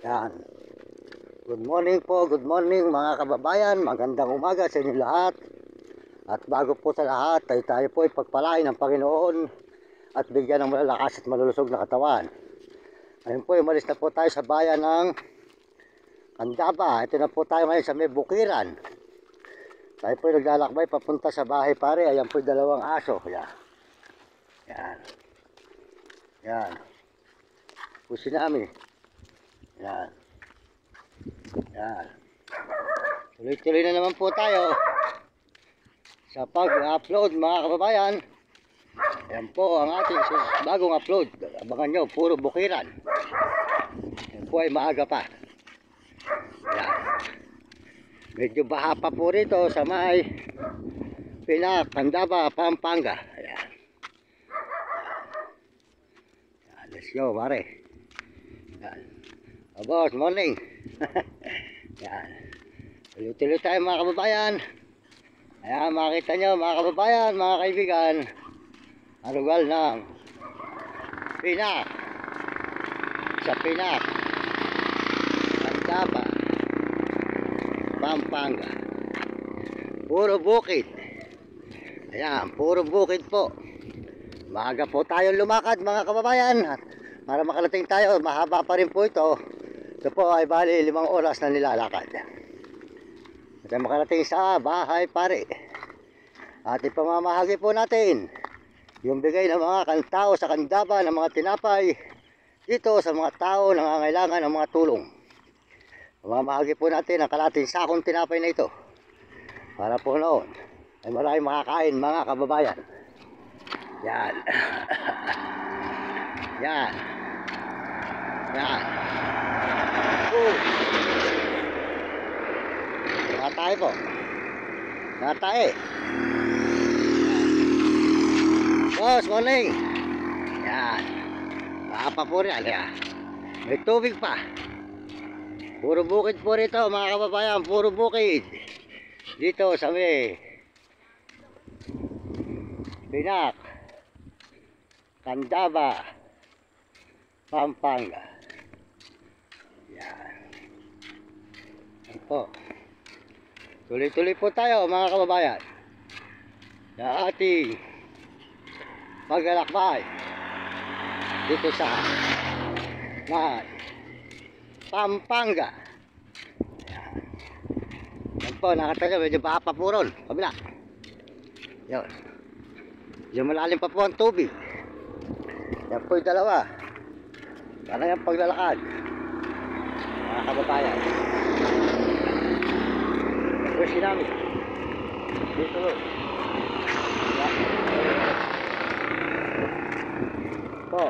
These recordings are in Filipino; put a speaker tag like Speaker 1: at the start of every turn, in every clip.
Speaker 1: Yan. Good morning po, good morning mga kababayan. Magandang umaga sa inyo lahat. At bago po sa lahat ay tayo po ay pagpalain ng Panginoon at bigyan ng malalakas at malulusog na katawan. Ngayon po, umalis na po tayo sa bayan ng Candaba. Ito na po tayo ngayon sa may bukiran. Tayo po ay naglalakbay papunta sa bahay pare. Ayan po yung dalawang aso. Yan. Yan. Yan. Pusin namin. Yan. Yan. Tuloy-tuloy na naman po tayo sa pag-upload mga kababayan. Yan po ang ating bagong upload. Abangan nyo, puro bukiran. Yan po ay maaga pa. Yan. Medyo baha pa po rito sa may Candaba, Pampanga. Yan. Yan. Let's go, pare. Yan. Oh, boss, morning. Yan. Tuloy-tuloy tayo mga kababayan. Ayan, makita nyo mga kababayan, mga kaibigan, ang lugar ng Pinak. Sa Pinak, Candaba, Pampanga. Puro bukid. Ayan, puro bukid po. Maaga po tayong lumakad mga kababayan. Para makarating tayo, mahaba pa rin po ito. Ito po ay bali 5 oras na nilalakad. At makarating sa bahay pare. At ipamamahagi po natin yung bigay ng mga tao sa Candaba ng mga tinapay dito sa mga tao na nangangailangan ng mga tulong. Pamamahagi po natin ang kalating sakong tinapay na ito. Para po noon ay maraming makakain mga kababayan. Yan. Yan. Yan. Nakatae po. Nakatae. Boss, morning. Yan. Mapa po rin. Yan. May tubig pa. Puro bukid po rito mga kababayan. Puro bukid. Dito sa may Pinak, Candaba, Pampanga. Yan. Yan po. Tuloy-tuloy po tayo mga kababayan sa ating paglalakbay dito sa Pampanga. Yan. Yan po, nakatayo. Medyo baka pa po ron. Kabila. Yan. Medyo malalim pa po ang tubig. Yan po yung dalawa. Para yung paglalakad mga kababayan. Pwede namin dito po.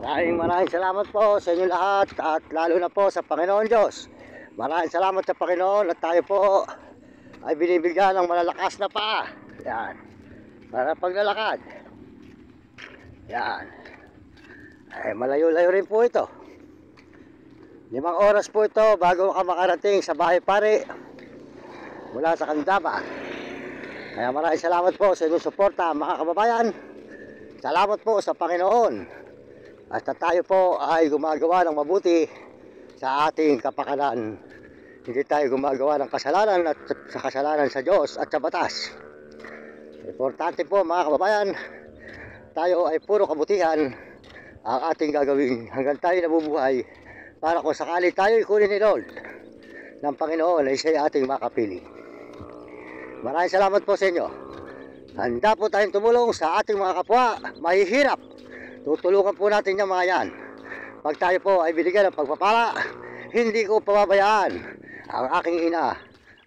Speaker 1: Maraming salamat po sa inyo lahat. At lalo na po sa Panginoon Diyos. Maraming salamat sa Panginoon. At tayo po ay binibigyan ng malalakas na paa. Yan. Para paglalakad. Yan. Ay malayo-layo rin po ito. 5 oras po ito bago ka makarating sa bahay pare mula sa Candaba. Kaya maraming salamat po sa inyong suporta mga kababayan. Salamat po sa Panginoon. At tayo po ay gumagawa ng mabuti sa ating kapakanan. Hindi tayo gumagawa ng kasalanan at sa kasalanan sa Diyos at sa batas. Importante po mga kababayan, tayo ay puro kabutihan ang ating gagawin hanggang tayo nabubuhay. Para kung sakali tayo ikunin ni Lord ng Panginoon ay siya'y ating makapili. Maraming salamat po sa inyo. Handa po tayong tumulong sa ating mga kapwa mahihirap. Tutulungan po natin yung mga yan. Pag tayo po ay binigyan ng pagpapala, hindi ko pababayaan ang aking ina,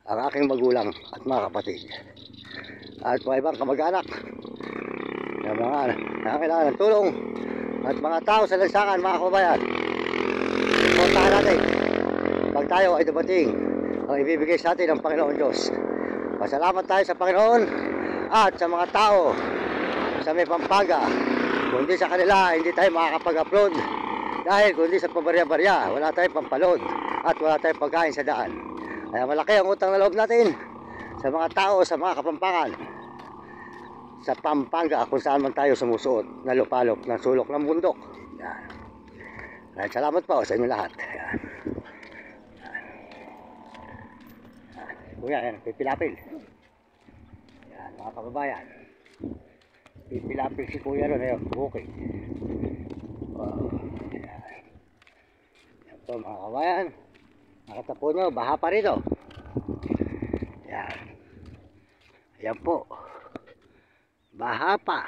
Speaker 1: ang aking magulang at mga kapatid. At mga ibang kamag-anak na mga nangangailangan ng tulong at mga tao sa lansangan mga kababayan. Puntahan natin pag tayo ay dumating ang ibibigay sa atin ng Panginoon Diyos. Pasalamat tayo sa Panginoon at sa mga tao sa may Pampanga. Kundi sa kanila hindi tayo makakapag-upload dahil kundi sa pabarya-barya wala tayong pampalod at wala tayong pagkain sa daan. Kaya malaki ang utang na loob natin sa mga tao sa mga Kapampangan sa Pampanga kung saan man tayo sumusuot na lupalop ng sulok ng bundok. Yan. Maraming salamat po sa inyo lahat. Yan. Kuya, yan, pipilapil. Yan, mga kababayan. Pipilapil si kuya ron, ayun, bukid. Wow. Yan. Yan po mga kababayan. Nakatapo nyo, baha pa rito. Yan. Yan po. Baha pa.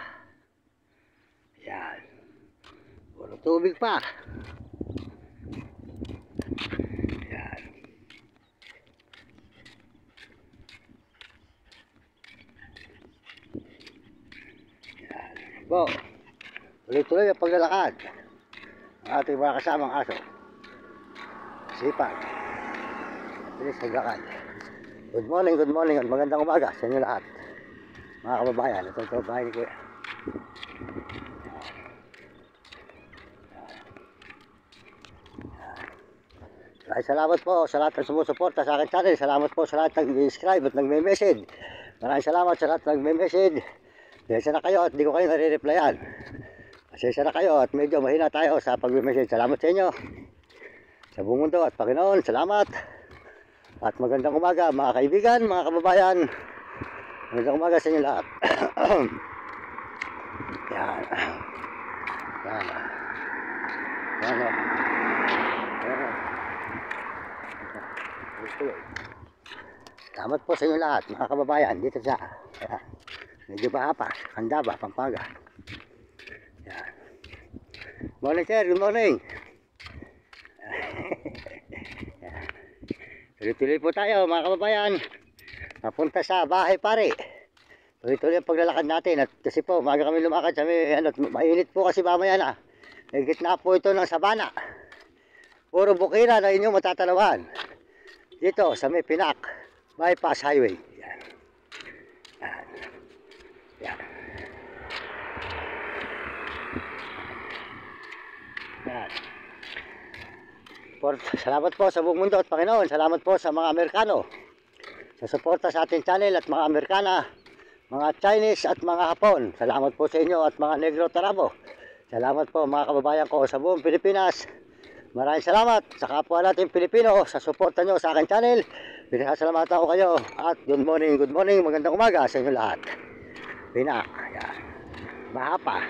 Speaker 1: Yan. Puro tubig pa. Yan. Yan. Po. Tuloy-tuloy ang paglalakad. Ang ating mga kasamang aso. Sipag. Bilis maglakad. Good morning at magandang umaga sa inyo lahat. Mga kababayan, ito ang bahay ni Kuya. Maraming salamat po sa lahat ng sumusuporta sa akin channel. Salamat po sa lahat ng nag-subscribe at nagme-message. Maraming salamat sa lahat ng nagme-message. Pasensya na kayo at hindi ko kayo nare-replyan. Pasensya na kayo at medyo mahina tayo sa pag-message. Salamat sa inyo. Sa buong mundo at Panginoon, salamat. At magandang umaga mga kaibigan, mga kababayan. Magandang umaga sa inyo lahat. Yan. Yan. Yan. Yan. Salamat po sa inyo lahat mga kababayan dito sa medyo Bahapas, Candaba, Pampanga. Yan. Morning sir, good morning. Tuloy-tuloy po tayo mga kababayan. Napunta sa bahay pare. Tuloy-tuloy ang paglalakad natin. At kasi po, umaga kami lumakad sa mainit po kasi mamaya na. May gitna po ito ng sabana. Puro bukira na inyong matatanawan. Dito sa may Pinak Bypass Highway. Yan. Yan. Yan. Yan. Salamat po sa buong mundo at Panginoon. Salamat po sa mga Amerikano sa suporta sa ating channel at mga Amerikana, mga Chinese at mga Hapon. Salamat po sa inyo at mga Negro Tarabo. Salamat po mga kababayan ko sa buong Pilipinas. Maraming salamat sa kapwa natin Pilipino sa suporta nyo sa aking channel. Pinasasalamatan ko kayo at good morning, magandang umaga sa inyo lahat. Pinak, yan. Mahapa.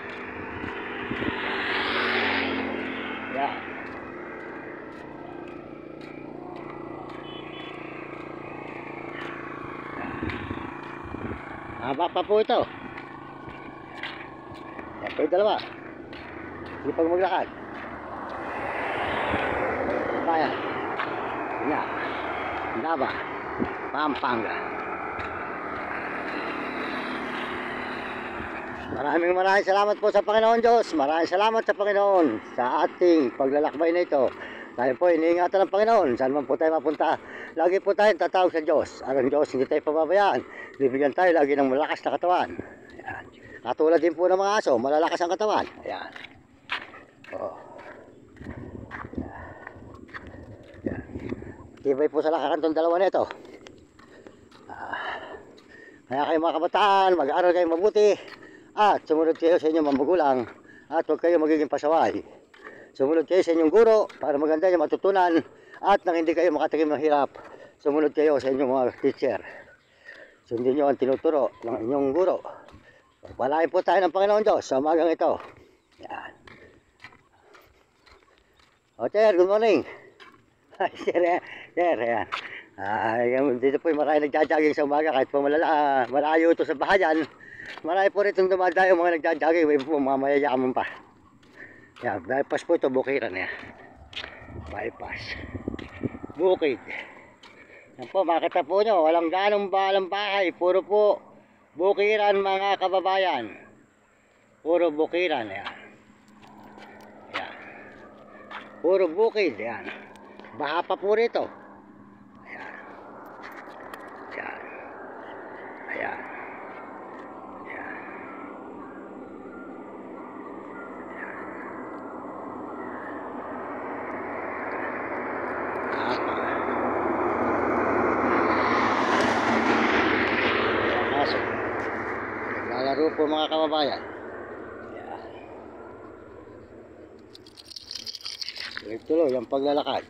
Speaker 1: Yan. Haba pa po ito. Yan po yung dalawa. Hindi pag maglakad. Bayan. Yan. Candaba. Pampanga. Maraming salamat po sa Panginoon Diyos. Maraming salamat sa Panginoon sa ating paglalakbay na ito. Tayo po iniingatan ng Panginoon. Saan man po tayo mapunta, lagi po tayong tatawag sa Diyos. Ang Diyos hindi tayo pababayaan. Bibigyan tayo lagi ng malakas na katawan. Ayan. Katulad din po ng mga aso, malalakas ang katawan. Ayan. Oh. Ayan. Tibay po sa lakaran itong dalawa na ito. Kaya kayo mga kabataan, mag-aaral kayo mabuti. At sumunod kayo sa inyong magulang. At huwag kayo magiging pasaway. Sumunod kayo sa inyong guro para maganda nyo matutunan at nang hindi kayo makatikim ng hirap, sumunod kayo sa inyong mga teacher. Sundin nyo ang tinuturo ng inyong guro. Pagpalain po tayo ng Panginoon Diyos sa umagang ito. Yan. O sir, good morning. Sir, yan. Dito po yung marami nagja-jogging sa umaga kahit po malayo ito sa bahayan. Marami po rin dumadayo mga nagja-jogging, may po mga mayayaman pa. Yan, bypass po ito, bukiran yan. Bypass. Bukid. Yan po, makita po nyo, walang ganong balang bahay. Puro po bukiran mga kababayan. Puro bukiran, yan. Yan. Puro bukid, yan. Baha pa po rito. Ayan. Ayan. Ayan. Naglalaro po mga kababayan. Tuloy-tuloy ang paglalakad.